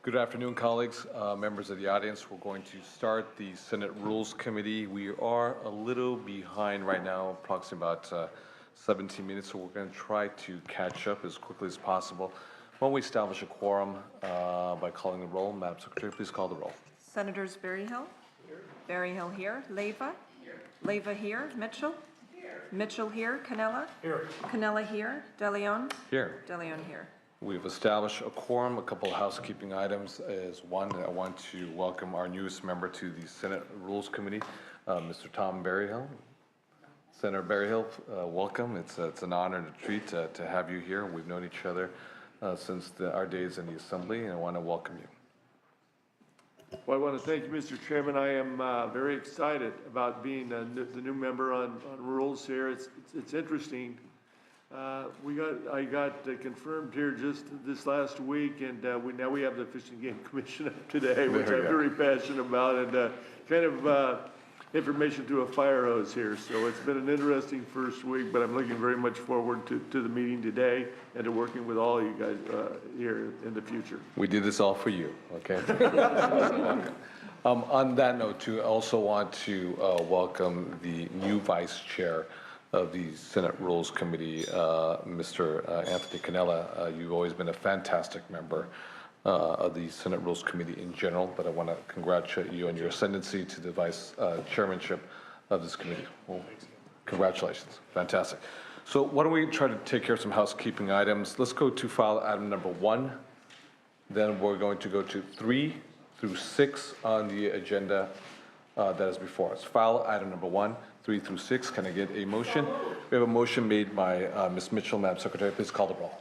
Good afternoon, colleagues, members of the audience. We're going to start the Senate Rules Committee. We are a little behind right now, approximately about 17 minutes, so we're going to try to catch up as quickly as possible. Why don't we establish a quorum by calling the roll? Madam Secretary, please call the roll. Senators Berryhill? Here. Berryhill here. Leyva? Here. Leyva here. Mitchell? Here. Mitchell here. Cannella? Here. Cannella here. DeLeon? Here. DeLeon here. We've established a quorum. A couple of housekeeping items is one, I want to welcome our newest member to the Senate Rules Committee, Mr. Tom Berryhill. Senator Berryhill, welcome. It's an honor and a treat to have you here. We've known each other since our days in the Assembly, and I want to welcome you. Well, I want to thank you, Mr. Chairman. I am very excited about being the new member on rules here. It's interesting. I got confirmed here just this last week, and now we have the Fish and Game Commission up today, which I'm very passionate about, and kind of information through a fire hose here. So it's been an interesting first week, but I'm looking very much forward to the meeting today and to working with all you guys here in the future. We did this all for you, okay? On that note, too, I also want to welcome the new Vice Chair of the Senate Rules Committee, Mr. Anthony Cannella. You've always been a fantastic member of the Senate Rules Committee in general, but I want to congratulate you on your ascendancy to the vice chairmanship of this committee. Well, congratulations, fantastic. So why don't we try to take care of some housekeeping items. Let's go to file item number 1. Then we're going to go to 3 through 6 on the agenda that is before us. File item number 1, 3 through 6. Can I get a motion? We have a motion made by Ms. Mitchell. Madam Secretary, please call the roll.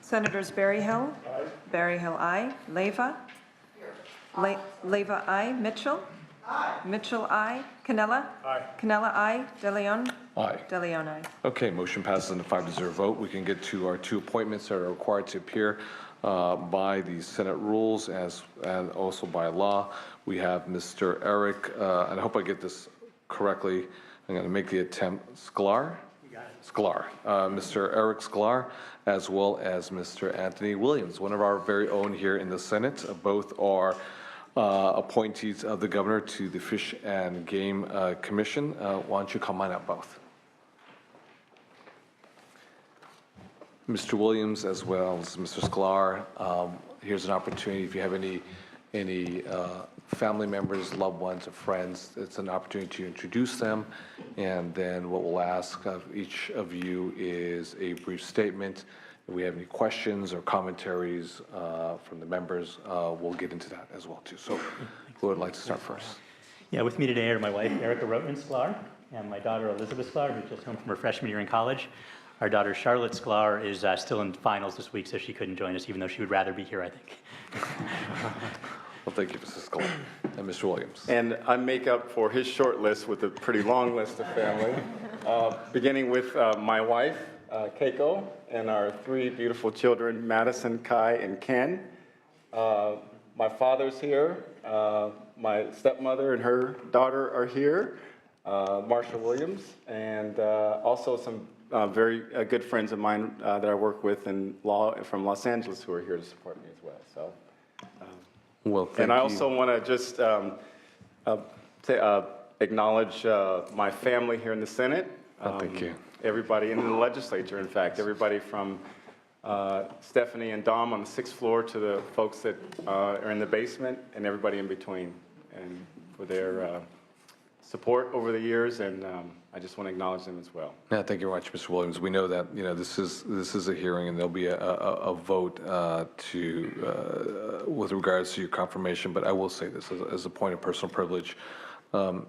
Senators Berryhill? Aye. Berryhill, aye. Leyva? Here. Leyva, aye. Mitchell? Aye. Mitchell, aye. Cannella? Aye. Cannella, aye. DeLeon? Aye. DeLeon, aye. Okay, motion passes on a 5-0 vote. We can get to our 2 appointments that are required to appear by the Senate rules and also by law. We have Mr. Eric, and I hope I get this correctly. I'm going to make the attempt. Sklar? Sklar. Mr. Eric Sklar, as well as Mr. Anthony Williams, one of our very own here in the Senate. Both are appointees of the governor to the Fish and Game Commission. Why don't you come on up, both? Mr. Williams, as well as Mr. Sklar, here's an opportunity. If you have any family members, loved ones, or friends, it's an opportunity to introduce them. And then what we'll ask of each of you is a brief statement. If we have any questions or commentaries from the members, we'll get into that as well, too. So who would like to start first? Yeah, with me today are my wife, Erica Rotman Sklar, and my daughter, Elizabeth Sklar, who's just home from her freshman year in college. Our daughter, Charlotte Sklar, is still in finals this week, so she couldn't join us, even though she would rather be here, I think. Well, thank you, Mrs. Sklar. And Mr. Williams. And I make up for his short list with a pretty long list of family, beginning with my wife, Keiko, and our 3 beautiful children, Madison, Kai, and Ken. My father's here. My stepmother and her daughter are here, Marsha Williams, and also some very good friends of mine that I work with in law from Los Angeles who are here to support me as well. So, well, thank and I you. also want to just acknowledge my family here in the Senate. Thank you. Everybody in the legislature, in fact, everybody from Stephanie and Dom on the 6th floor to the folks that are in the basement and everybody in between, and for their support over the years, and I just want to acknowledge them as well. Yeah, thank you very much, Mr. Williams. We know that this is a hearing, and there'll be a vote with regards to your confirmation. But I will say this as a point of personal privilege.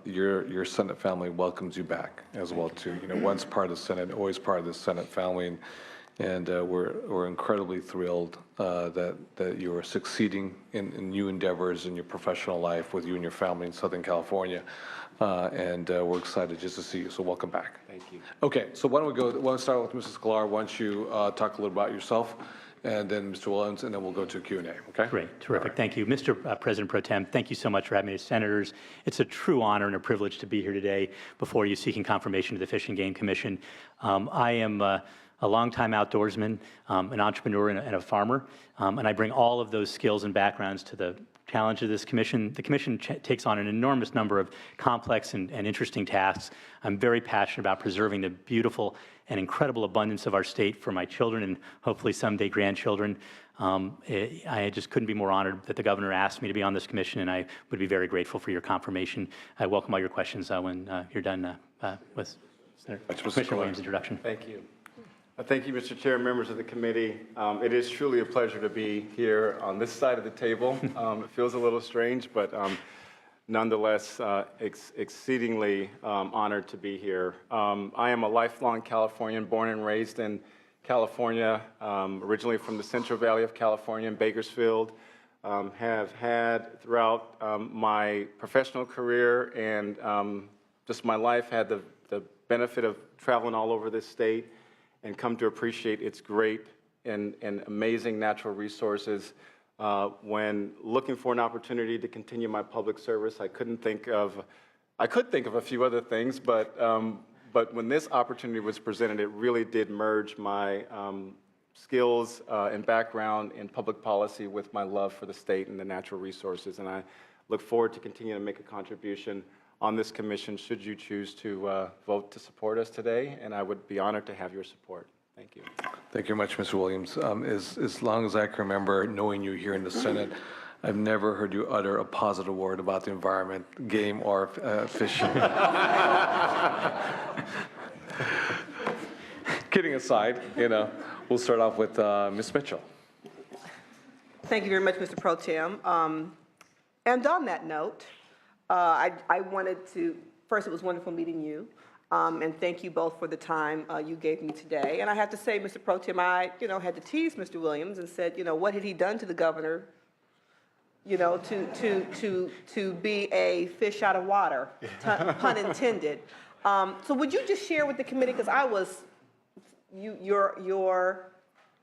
Your Senate family welcomes you back as well too. Once part of the Senate, always part of the Senate family, and we're incredibly thrilled that you are succeeding in new endeavors in your professional life with you and your family in Southern California, and we're excited just to see you. So welcome back. Thank you. Okay, so why don't we start with Mrs. Sklar. Why don't you talk a little about yourself, and then Mr. Williams, and then we'll go to Q&A, okay? Great, terrific. Right. Thank you. Mr. President Pro Tem, thank you so much for having me as senators. It's a true honor and a privilege to be here today before you seeking confirmation to the Fish and Game Commission. I am a longtime outdoorsman, an entrepreneur, and a farmer. And I bring all of those skills and backgrounds to the challenge of this commission. The commission takes on an enormous number of complex and interesting tasks. I'm very passionate about preserving the beautiful and incredible abundance of our state for my children and hopefully someday grandchildren. I just couldn't be more honored that the governor asked me to be on this commission, and I would be very grateful for your confirmation. I welcome all your questions when you're done with Commissioner Williams' introduction. Thank you. Thank you, Mr. Chair, members of the committee. It is truly a pleasure to be here on this side of the table. It feels a little strange, but nonetheless, exceedingly honored to be here. I am a lifelong Californian, born and raised in California, originally from the Central Valley of California in Bakersfield. Have had throughout my professional career and just my life had the benefit of traveling all over this state and come to appreciate its great and amazing natural resources. When looking for an opportunity to continue my public service, I could think of a few other things, but when this opportunity was presented, it really did merge my skills and background in public policy with my love for the state and the natural resources. And I look forward to continuing to make a contribution on this commission should you choose to vote to support us today, and I would be honored to have your support. Thank you. Thank you very much, Mr. Williams. As long as I can remember knowing you here in the Senate, I've never heard you utter a positive word about the environment, game, or fishing. Kidding aside, we'll start off with Ms. Mitchell. Thank you very much, Mr. Pro Tem. And on that note, I wanted to, first, it was wonderful meeting you, and thank you both for the time you gave me today. And I have to say, Mr. Pro Tem, I, had to tease Mr. Williams and said, what had he done to the governor, to be a fish out of water, pun intended. So would you just share with the committee, because your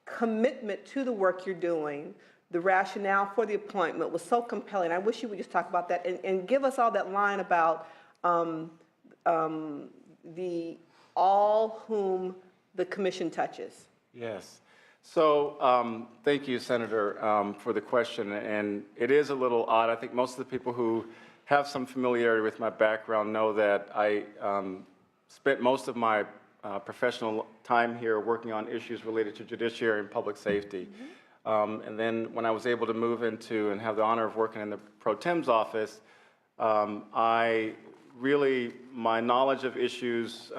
commitment to the work you're doing, the rationale for the appointment was so compelling. I wish you would just talk about that and give us all that line about the all whom the commission touches. Yes. So thank you, Senator, for the question. And it is a little odd. I think most of the people who have some familiarity with my background know that I spent most of my professional time here working on issues related to judiciary and public safety. And then when I was able to move into and have the honor of working in the Pro Tem's office, my knowledge of issues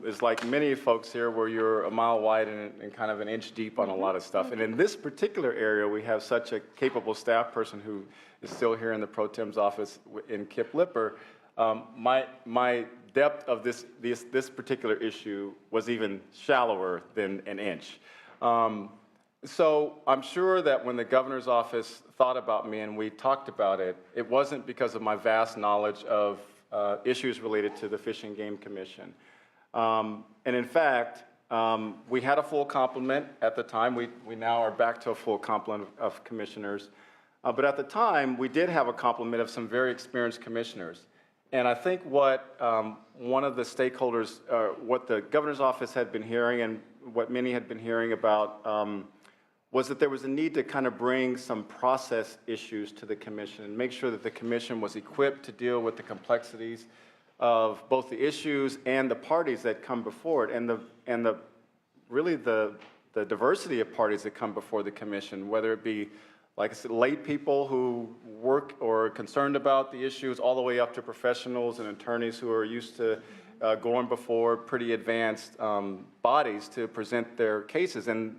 is like many folks here where you're a mile wide and kind of an inch deep on a lot of stuff. And in this particular area, we have such a capable staff person who is still here in the Pro Tem's office in Kip Lipper. My depth of this particular issue was even shallower than an inch. So I'm sure that when the governor's office thought about me and we talked about it, it wasn't because of my vast knowledge of issues related to the Fish and Game Commission. And in fact, we had a full complement at the time. We now are back to a full complement of commissioners. But at the time, we did have a complement of some very experienced commissioners. And I think what one of the stakeholders, what the governor's office had been hearing and what many had been hearing about was that there was a need to kind of bring some process issues to the commission and make sure that the commission was equipped to deal with the complexities of both the issues and the parties that come before it, and the diversity of parties that come before the commission, whether it be, like I said, lay people who work or are concerned about the issues, all the way up to professionals and attorneys who are used to going before pretty advanced bodies to present their cases, and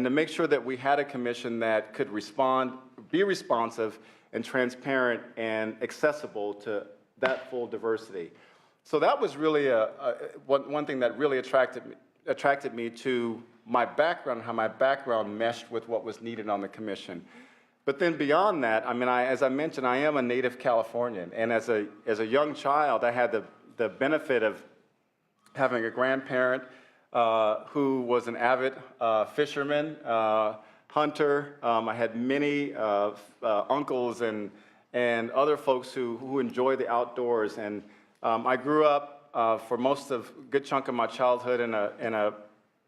to make sure that we had a commission that could respond, be responsive and transparent and accessible to that full diversity. So that was really one thing that really attracted me to my background, how my background meshed with what was needed on the commission. But then beyond that, I mean, as I mentioned, I am a native Californian, and as a young child, I had the benefit of having a grandparent who was an avid fisherman, hunter. I had many uncles and other folks who enjoy the outdoors. And I grew up for a good chunk of my childhood in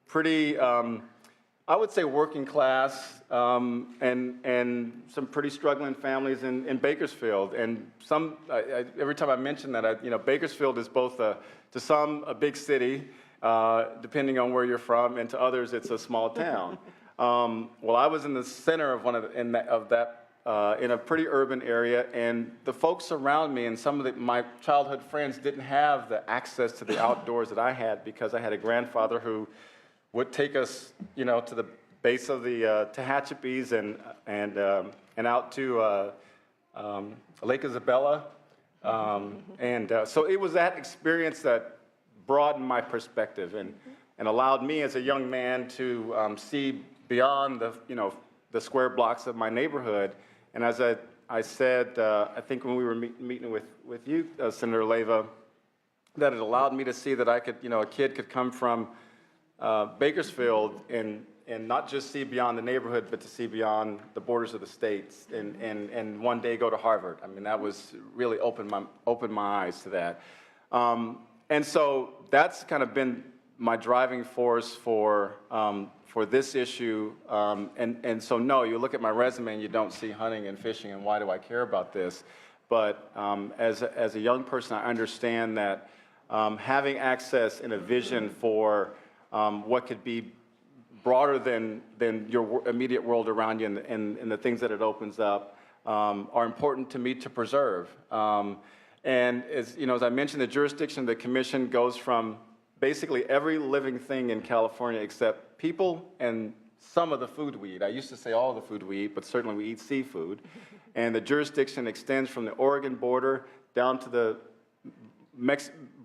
pretty, I would say working class, and some pretty struggling families in Bakersfield. And every time I mention that, Bakersfield is both, to some, a big city, depending on where you're from, and to others, it's a small town. Well, I was in the center of in a pretty urban area, and the folks around me and some of my childhood friends didn't have the access to the outdoors that I had, because I had a grandfather who would take us, to the base of the Tehachapi's and out to Lake Isabella. So it was that experience that broadened my perspective and allowed me as a young man to see beyond the square blocks of my neighborhood. And as I said, I think when we were meeting with you, Senator Leyva, that it allowed me to see that I could, a kid could come from Bakersfield and not just see beyond the neighborhood, but to see beyond the borders of the states, and one day go to Harvard. I mean, that was really opened my eyes to that. And so that's kind of been my driving force for this issue. And so no, you look at my resume and you don't see hunting and fishing, and why do I care about this? But as a young person, I understand that having access and a vision for what could be broader than your immediate world around you and the things that it opens up are important to me to preserve. And as I mentioned, the jurisdiction of the commission goes from basically every living thing in California except people and some of the food we eat. I used to say all the food we eat, but certainly we eat seafood. And the jurisdiction extends from the Oregon border down to the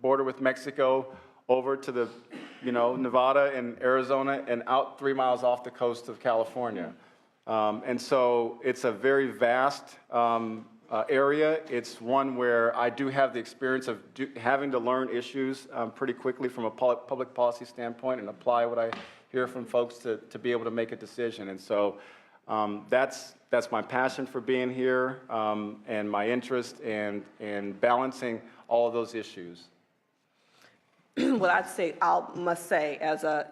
border with Mexico, over to the, Nevada and Arizona, and out 3 miles off the coast of California. And so it's a very vast area. It's one where I do have the experience of having to learn issues pretty quickly from a public policy standpoint and apply what I hear from folks to be able to make a decision. And so that's my passion for being here, and my interest in balancing all of those issues. Well, must say, as a,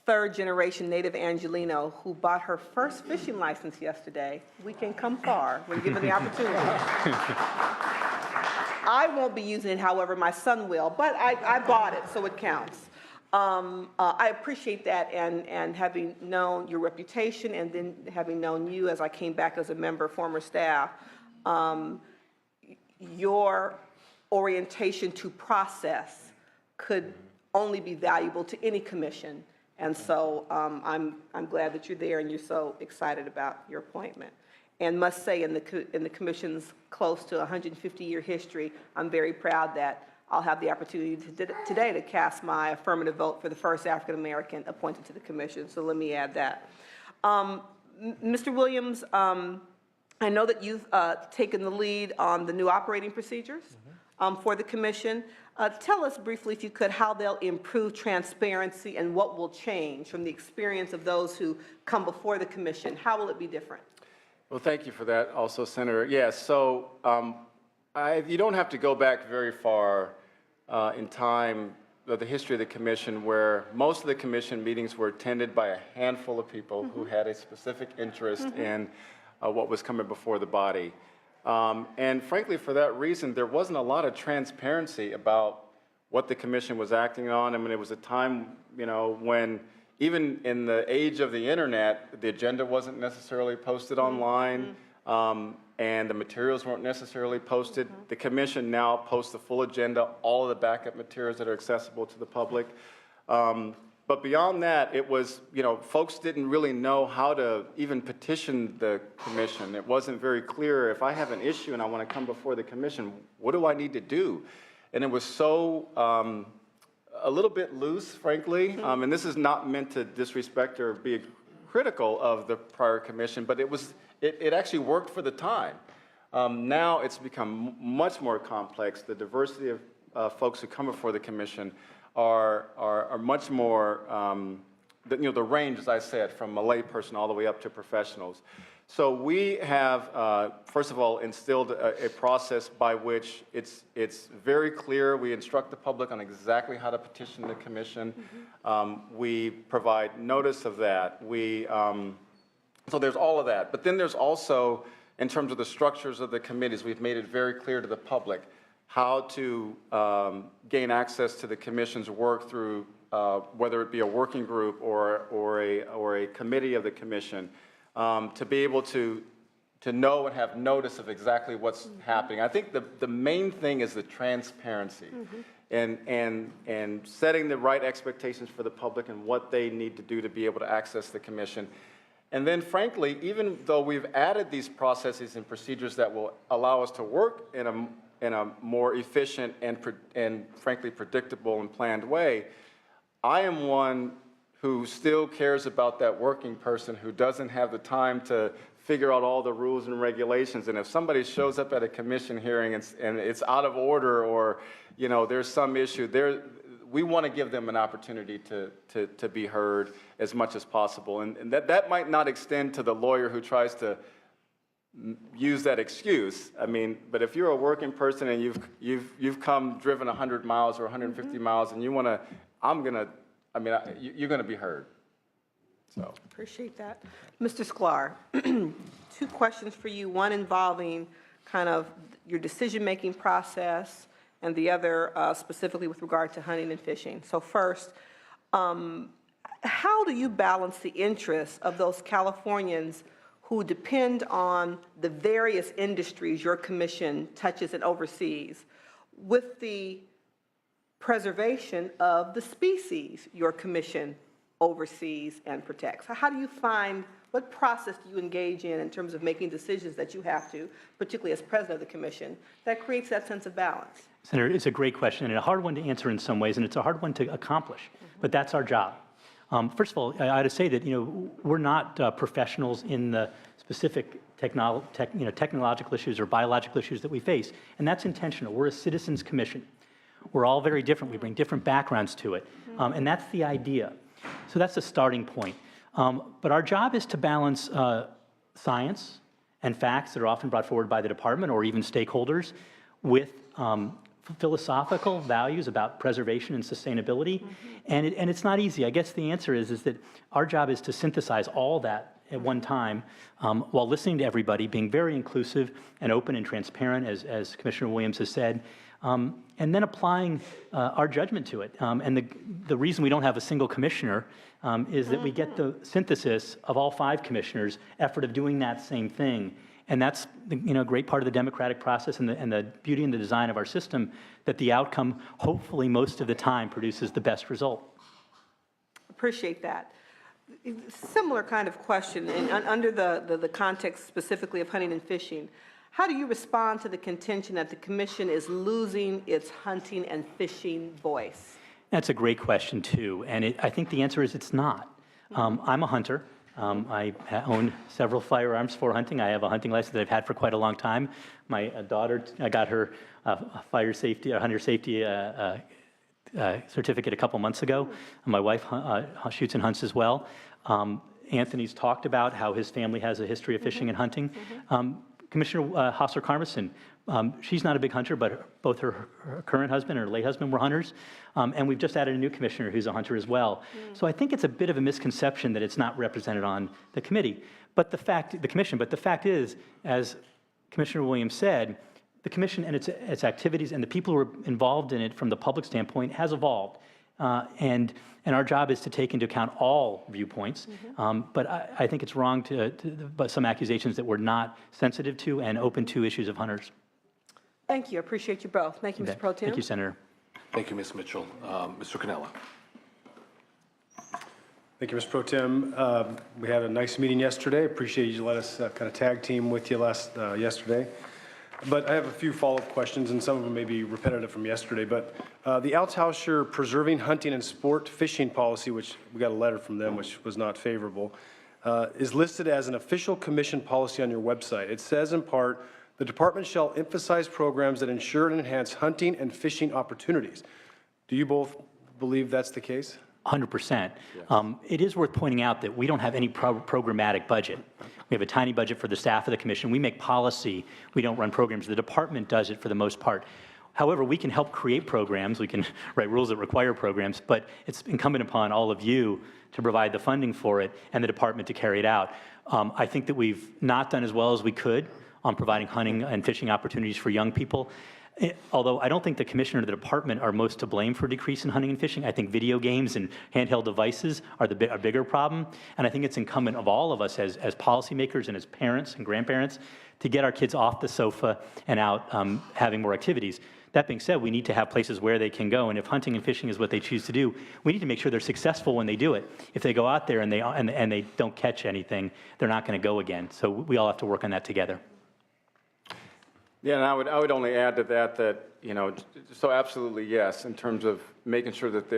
third-generation native Angelino who bought her first fishing license yesterday, we can come far when given the opportunity. I won't be using it, however, my son will, but I bought it, so it counts. I appreciate that, and having known your reputation, and then having known you as I came back as a member, former staff, your orientation to process could only be valuable to any commission. And so I'm glad that you're there and you're so excited about your appointment. And must say, in the commission's close to 150-year history, I'm very proud that I'll have the opportunity today to cast my affirmative vote for the first African-American appointed to the commission. So let me add that. Mr. Williams, I know that you've taken the lead on the new operating procedures for the commission. Tell us briefly, if you could, how they'll improve transparency and what will change from the experience of those who come before the commission. How will it be different? Well, thank you for that also, Senator. Yes, so you don't have to go back very far in time of the history of the commission, where most of the commission meetings were attended by a handful of people who had a specific interest in what was coming before the body. And frankly, for that reason, there wasn't a lot of transparency about what the commission was acting on. I mean, it was a time, when even in the age of the internet, the agenda wasn't necessarily posted online, and the materials weren't necessarily posted. The commission now posts the full agenda, all of the backup materials that are accessible to the public. But beyond that, it was, folks didn't really know how to even petition the commission. It wasn't very clear, if I have an issue and I want to come before the commission, what do I need to do? And it was so a little bit loose, frankly. And this is not meant to disrespect or be critical of the prior commission, but it actually worked for the time. Now it's become much more complex. The diversity of folks who come before the commission are much more the range, as I said, from a layperson all the way up to professionals. So we have, first of all, instilled a process by which it's very clear. We instruct the public on exactly how to petition the commission. We provide notice of that. So there's all of that. But then there's also, in terms of the structures of the committees, we've made it very clear to the public how to gain access to the commission's work through whether it be a working group or a committee of the commission, to be able to know and have notice of exactly what's happening. I think the main thing is the transparency and setting the right expectations for the public and what they need to do to be able to access the commission. And then, frankly, even though we've added these processes and procedures that will allow us to work in a more efficient and frankly predictable and planned way, I am one who still cares about that working person who doesn't have the time to figure out all the rules and regulations. And if somebody shows up at a commission hearing and it's out of order, or there's some issue, we want to give them an opportunity to be heard as much as possible. And that might not extend to the lawyer who tries to use that excuse. I mean, but if you're a working person and you've driven 100 miles or 150 miles and you want to, you're going to be heard. So Appreciate that. Mr. Sklar, 2 questions for you, one involving kind of your decision-making process and the other specifically with regard to hunting and fishing. So first, how do you balance the interests of those Californians who depend on the various industries your commission touches and oversees with the preservation of the species your commission oversees and protects? How do you find, what process do you engage in terms of making decisions that you have to, particularly as president of the commission, that creates that sense of balance? Senator, it's a great question and a hard one to answer in some ways, and it's a hard one to accomplish, but that's our job. First of all, I ought to say that we're not professionals in the specific technological issues or biological issues that we face, and that's intentional. We're a citizens commission. We're all very different. We bring different backgrounds to it, and that's the idea. So that's the starting point. But our job is to balance science and facts that are often brought forward by the department or even stakeholders with philosophical values about preservation and sustainability, and it's not easy. I guess the answer is that our job is to synthesize all that at one time while listening to everybody, being very inclusive and open and transparent, as Commissioner Williams has said, and then applying our judgment to it. And the reason we don't have a single commissioner is that we get the synthesis of all 5 commissioners' effort of doing that same thing. And that's a great part of the democratic process and the beauty and the design of our system, that the outcome, hopefully most of the time, produces the best result. Appreciate that. Similar kind of question, and under the context specifically of hunting and fishing, how do you respond to the contention that the commission is losing its hunting and fishing voice? That's a great question, too. And I think the answer is it's not. I'm a hunter. I own several firearms for hunting. I have a hunting license that I've had for quite a long time. My daughter, I got her hunter safety certificate a couple months ago. My wife shoots and hunts as well. Anthony's talked about how his family has a history of fishing and hunting. Commissioner Hosser-Carmison, she's not a big hunter, but both her current husband and her late husband were hunters. And we've just added a new commissioner who's a hunter as well. So I think it's a bit of a misconception that it's not represented on the committee, but the fact is, as Commissioner Williams said, the commission and its activities and the people who are involved in it from the public standpoint has evolved. And our job is to take into account all viewpoints, but I think it's wrong but some accusations that we're not sensitive to and open to issues of hunters. Thank you. I appreciate you both. Thank you, Mr. Pro Tem. Thank you, Senator. Thank you, Ms. Mitchell. Mr. Cannella. Thank you, Mr. Pro Tem. We had a nice meeting yesterday. Appreciate you let us kind of tag team with you yesterday. But I have a few follow-up questions, and some of them may be repetitive from yesterday. But the Altauscher Preserving Hunting and Sport Fishing Policy, which we got a letter from them, which was not favorable, is listed as an official commission policy on your website. It says in part, the department shall emphasize programs that ensure and enhance hunting and fishing opportunities. Do you both believe that's the case? 100%. It is worth pointing out that we don't have any programmatic budget. We have a tiny budget for the staff of the commission. We make policy. We don't run programs. The department does it for the most part. However, we can help create programs. We can write rules that require programs, but it's incumbent upon all of you to provide the funding for it and the department to carry it out. I think that we've not done as well as we could on providing hunting and fishing opportunities for young people. Although I don't think the commissioner or the department are most to blame for a decrease in hunting and fishing. I think video games and handheld devices are a bigger problem. And I think it's incumbent of all of us as policymakers and as parents and grandparents to get our kids off the sofa and out having more activities. That being said, we need to have places where they can go, and if hunting and fishing is what they choose to do, we need to make sure they're successful when they do it. If they go out there and they don't catch anything, they're not going to go again. So we all have to work on that together. Yeah, and I would only add to that, you know, so absolutely yes, in terms of making sure that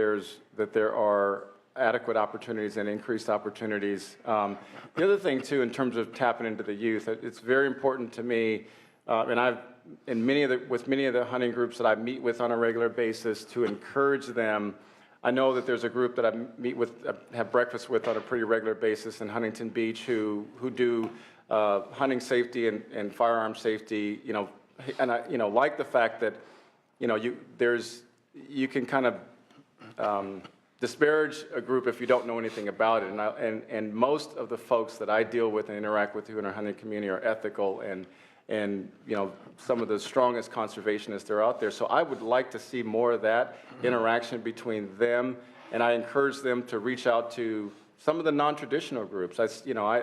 there are adequate opportunities and increased opportunities. The other thing too, in terms of tapping into the youth, it's very important to me, and with many of the hunting groups that I meet with on a regular basis, to encourage them. I know that there's a group that I meet with, have breakfast with on a pretty regular basis in Huntington Beach who do hunting safety and firearm safety, you know, and I, you know, like the fact that, you know, you can kind of disparage a group if you don't know anything about it, and most of the folks that I deal with and interact with who in our hunting community are ethical and you know, some of the strongest conservationists that are out there. So I would like to see more of that interaction between them, and I encourage them to reach out to some of the non-traditional groups. I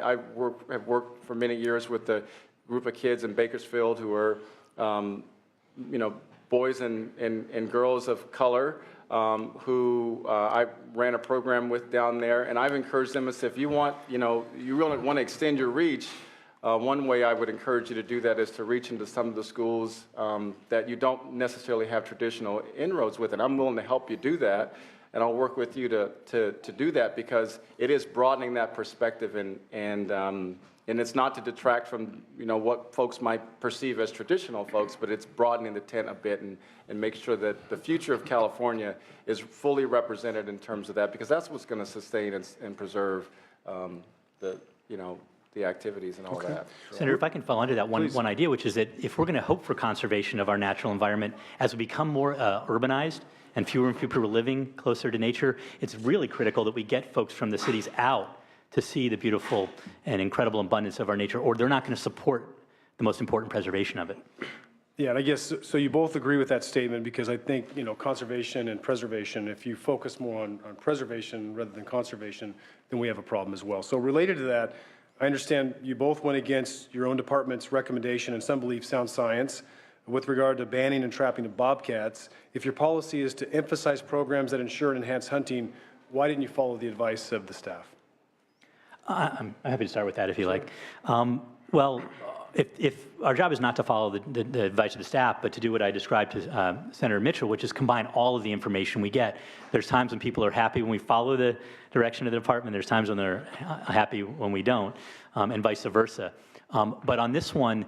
have worked for many years with a group of kids in Bakersfield who are, you know, boys and girls of color who I ran a program with down there, and I've encouraged them. As if you want, you know, you really want to extend your reach. One way I would encourage you to do that is to reach into some of the schools that you don't necessarily have traditional inroads with, and I'm willing to help you do that, and I'll work with you to do that, because it is broadening that perspective, and it's not to detract from, you know, what folks might perceive as traditional folks, but it's broadening the tent a bit and make sure that the future of California is fully represented in terms of that, because that's what's going to sustain and preserve the activities and all that. So. Senator, if I can fall under that one idea, which is that if we're going to hope for conservation of our natural environment, as we become more urbanized and fewer people are living closer to nature, it's really critical that we get folks from the cities out to see the beautiful and incredible abundance of our nature, or they're not going to support the most important preservation of it. Yeah, and I guess, so you both agree with that statement, because I think, you know, conservation and preservation, if you focus more on preservation rather than conservation, then we have a problem as well. So related to that, I understand you both went against your own department's recommendation and some believe sound science with regard to banning and trapping of bobcats. If your policy is to emphasize programs that ensure and enhance hunting, why didn't you follow the advice of the staff? I'm happy to start with that if you like. Well, if our job is not to follow the advice of the staff, but to do what I described to Senator Mitchell, which is combine all of the information we get. There's times when people are happy when we follow the direction of the department. There's times when they're happy when we don't, and vice versa. But on this one,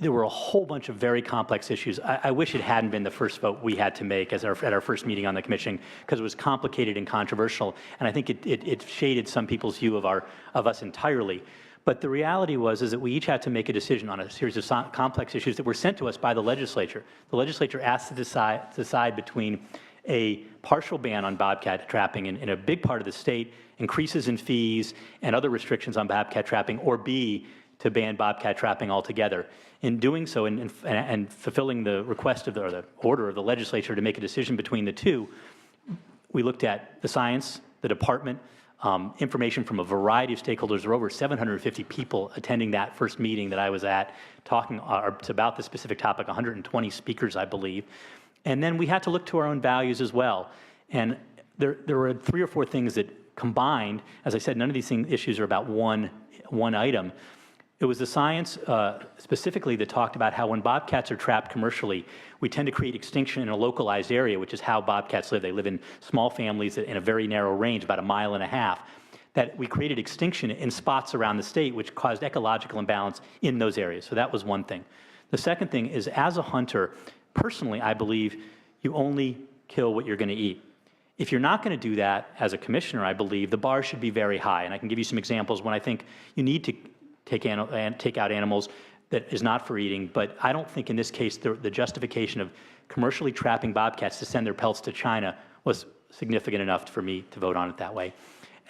there were a whole bunch of very complex issues. I wish it hadn't been the first vote we had to make at our first meeting on the commission, because it was complicated and controversial, and I think it shaded some people's view of us entirely. But the reality was that we each had to make a decision on a series of complex issues that were sent to us by the legislature. The legislature asked to decide between a partial ban on bobcat trapping in a big part of the state, increases in fees and other restrictions on bobcat trapping, or B, to ban bobcat trapping altogether. In doing so and fulfilling the request of the order of the legislature to make a decision between the two, we looked at the science, the department, information from a variety of stakeholders. There were over 750 people attending that first meeting that I was at, talking about the specific topic, 120 speakers, I believe. And then we had to look to our own values as well. And there were 3 or 4 things that combined. As I said, none of these issues are about one item. It was the science specifically that talked about how when bobcats are trapped commercially, we tend to create extinction in a localized area, which is how bobcats live. They live in small families in a very narrow range, about 1.5 miles, that we created extinction in spots around the state, which caused ecological imbalance in those areas. So that was one thing. The second thing is, as a hunter, personally, I believe you only kill what you're going to eat. If you're not going to do that as a commissioner, I believe the bar should be very high. And I can give you some examples when I think you need to take out animals that is not for eating. But I don't think in this case the justification of commercially trapping bobcats to send their pelts to China was significant enough for me to vote on it that way.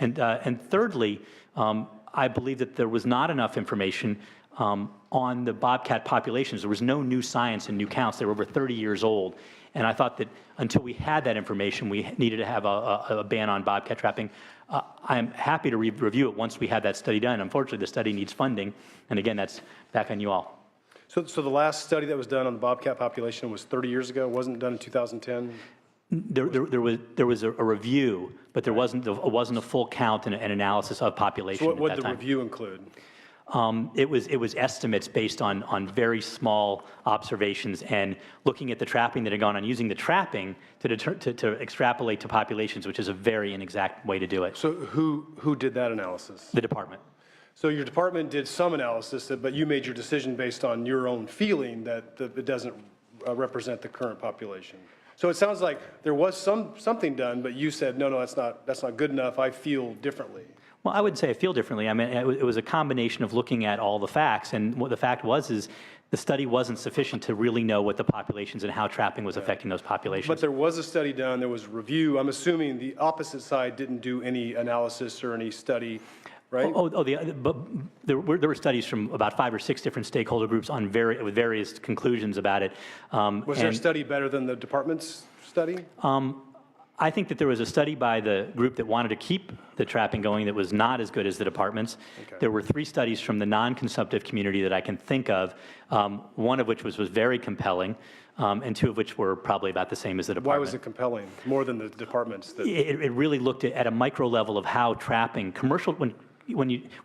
And thirdly, I believe that there was not enough information on the bobcat populations. There was no new science and new counts. They were over 30 years old. And I thought that until we had that information, we needed to have a ban on bobcat trapping. I'm happy to review it once we have that study done. Unfortunately, the study needs funding. And again, that's back on you all. So the last study that was done on the bobcat population was 30 years ago? It wasn't done in 2010? There was a review, but there wasn't a full count and an analysis of population So at what that would the time. review include? It was estimates based on very small observations and looking at the trapping that had gone on, using the trapping to extrapolate to populations, which is a very inexact way to do it. So who did that analysis? The department. So your department did some analysis, but you made your decision based on your own feeling that it doesn't represent the current population. So it sounds like there was something done, but you said, no, that's not good enough. I feel differently. Well, I wouldn't say I feel differently. I mean, it was a combination of looking at all the facts, and what the fact was is the study wasn't sufficient to really know what the populations and how trapping was affecting those populations. But there was a study done, there was a review. I'm assuming the opposite side didn't do any analysis or any study, right? But there were studies from about 5 or 6 different stakeholder groups on with various conclusions about it. Was their study better than the department's study? I think that there was a study by the group that wanted to keep the trapping going that was not as good as the department's. Okay. There were 3 studies from the non-consumptive community that I can think of, one of which was very compelling, and 2 of which were probably about the same as the department. Why was it compelling, more than the department's? It really looked at a micro level of how trapping, commercial,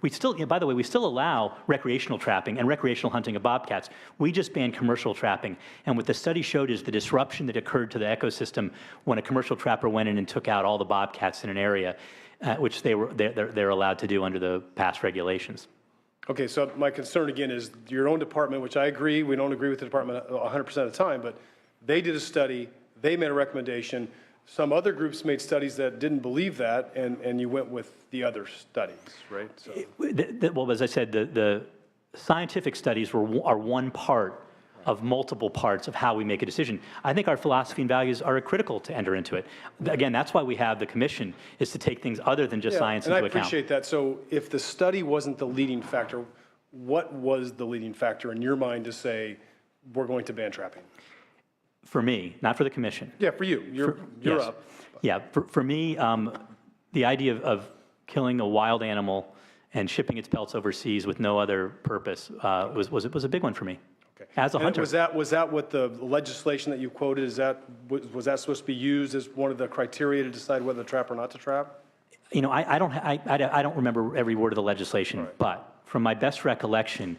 we still, by the way, we still allow recreational trapping and recreational hunting of bobcats. We just banned commercial trapping. And what the study showed is the disruption that occurred to the ecosystem when a commercial trapper went in and took out all the bobcats in an area, which they're allowed to do under the past regulations. Okay, so my concern again is your own department, which I agree, we don't agree with the department 100% of the time, but they did a study, they made a recommendation. Some other groups made studies that didn't believe that, and you went with the other studies, right? So. Well, as I said, the scientific studies are one part of multiple parts of how we make a decision. I think our philosophy and values are critical to enter into it. Again, that's why we have the commission, is to take things other than just science into account. And I appreciate that. So if the study wasn't the leading factor, what was the leading factor in your mind to say, we're going to ban trapping? For me, not for the commission. Yeah, for you. You're Yes. up. Yeah, for me, the idea of killing a wild animal and shipping its pelts overseas with no other purpose was a big one for me. Okay. As a hunter. Was that what the legislation that you quoted, was that supposed to be used as one of the criteria to decide whether to trap or not to trap? You know, I don't remember every word of the legislation, Right. but from my best recollection,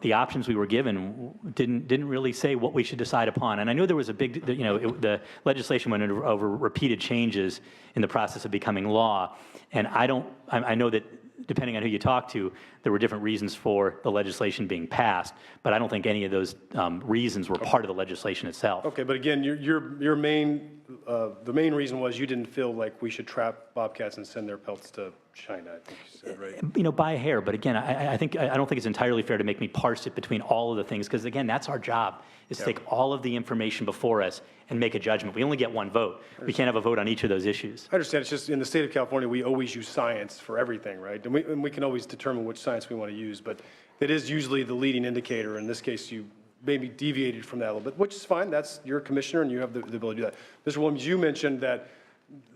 the options we were given didn't really say what we should decide upon. And I knew there was a big, the legislation went over repeated changes in the process of becoming law. And I know that depending on who you talk to, there were different reasons for the legislation being passed, but I don't think any of those reasons were part of the legislation itself. Okay, but again, your main, the main reason was you didn't feel like we should trap bobcats and send their pelts to China, I think you said, right? You know, by a hair, but again, I don't think it's entirely fair to make me parse it between all of the things, because again, that's our job, is to take all of the information before us and make a judgment. We only get one vote. We can't have a vote on each of those issues. I understand, it's just in the state of California, we always use science for everything, right? And we can always determine which science we want to use, but it is usually the leading indicator. In this case, you maybe deviated from that a little bit, which is fine. That's, you're a commissioner and you have the ability to do that. Mr. Williams, you mentioned that,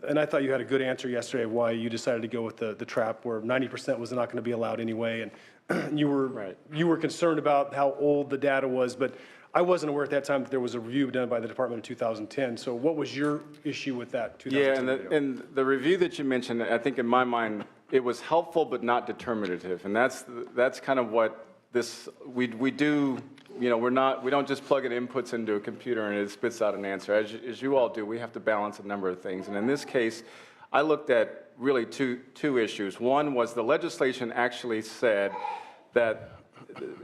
and I thought you had a good answer yesterday of why you decided to go with the trap where 90% was not going to be allowed anyway, and you were concerned about how old the data was, but I wasn't aware at that time that there was a review done by the department in 2010. So what was your issue with that 2010 Yeah, video? and the review that you mentioned, I think in my mind, it was helpful but not determinative, and that's kind of what this we do. You know, we don't just plug in inputs into a computer and it spits out an answer. As you all do, we have to balance a number of things. And in this case, I looked at really two issues. One was the legislation actually said that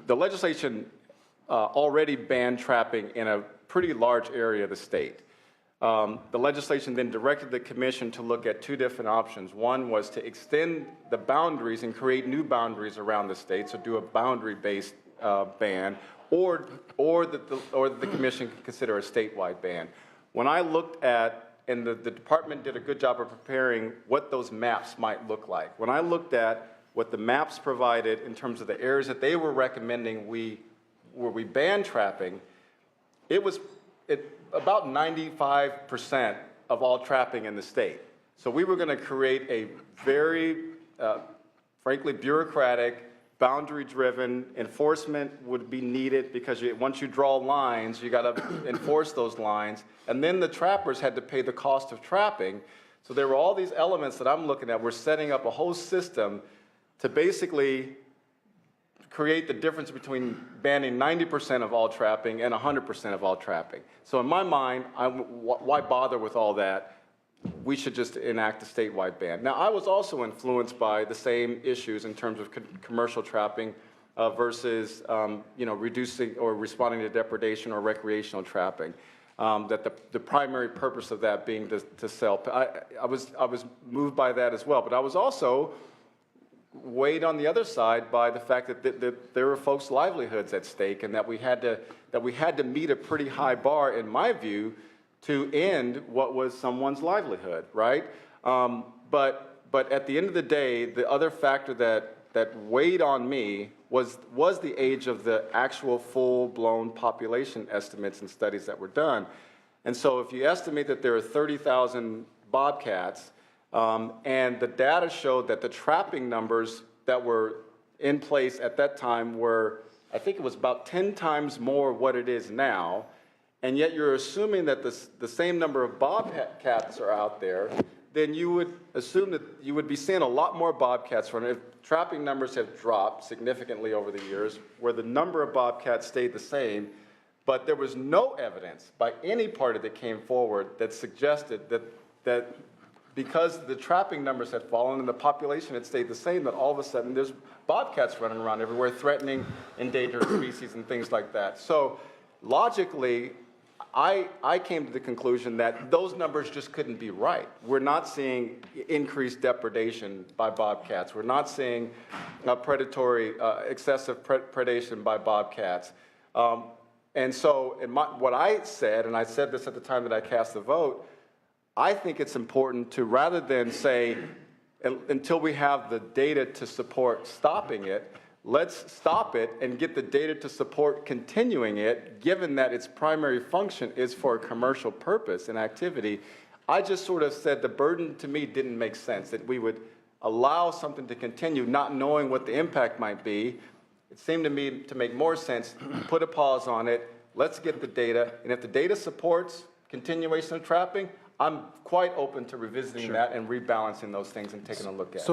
the legislation already banned trapping in a pretty large area of the state. The legislation then directed the commission to look at two different options. One was to extend the boundaries and create new boundaries around the state, so do a boundary-based ban, or the commission could consider a statewide ban. When I looked at, and the department did a good job of preparing what those maps might look like. When I looked at what the maps provided in terms of the areas that they were recommending where we ban trapping, it was about 95% of all trapping in the state. So we were going to create a very, frankly, bureaucratic, boundary-driven enforcement would be needed because once you draw lines, you got to enforce those lines. And then the trappers had to pay the cost of trapping. So there were all these elements that I'm looking at. We're setting up a whole system to basically create the difference between banning 90% of all trapping and 100% of all trapping. So in my mind, why bother with all that? We should just enact a statewide ban. Now, I was also influenced by the same issues in terms of commercial trapping versus, reducing or responding to depredation or recreational trapping. That the primary purpose of that being to sell. I was moved by that as well, but I was also weighed on the other side by the fact that there were folks' livelihoods at stake, and that we had to meet a pretty high bar, in my view, to end what was someone's livelihood, right? But at the end of the day, the other factor that weighed on me was the age of the actual full-blown population estimates and studies that were done. And so if you estimate that there are 30,000 bobcats, and the data showed that the trapping numbers that were in place at that time were, I think it was about 10 times more what it is now, and yet you're assuming that the same number of bobcats are out there, then you would assume that you would be seeing a lot more bobcats running. If trapping numbers have dropped significantly over the years, where the number of bobcats stayed the same, but there was no evidence by any party that came forward that suggested that because the trapping numbers had fallen and the population had stayed the same, that all of a sudden there's bobcats running around everywhere, threatening endangered species and things like that. So logically, I came to the conclusion that those numbers just couldn't be right. We're not seeing increased depredation by bobcats. We're not seeing excessive predation by bobcats. And so what I said, and I said this at the time that I cast the vote, I think it's important to, rather than say, until we have the data to support stopping it, let's stop it and get the data to support continuing it, given that its primary function is for a commercial purpose and activity. I just sort of said the burden to me didn't make sense, that we would allow something to continue not knowing what the impact might be. It seemed to me to make more sense, put a pause on it, let's get the data, and if the data supports continuation of trapping, I'm quite open to revisiting that and rebalancing those things and taking a look at it.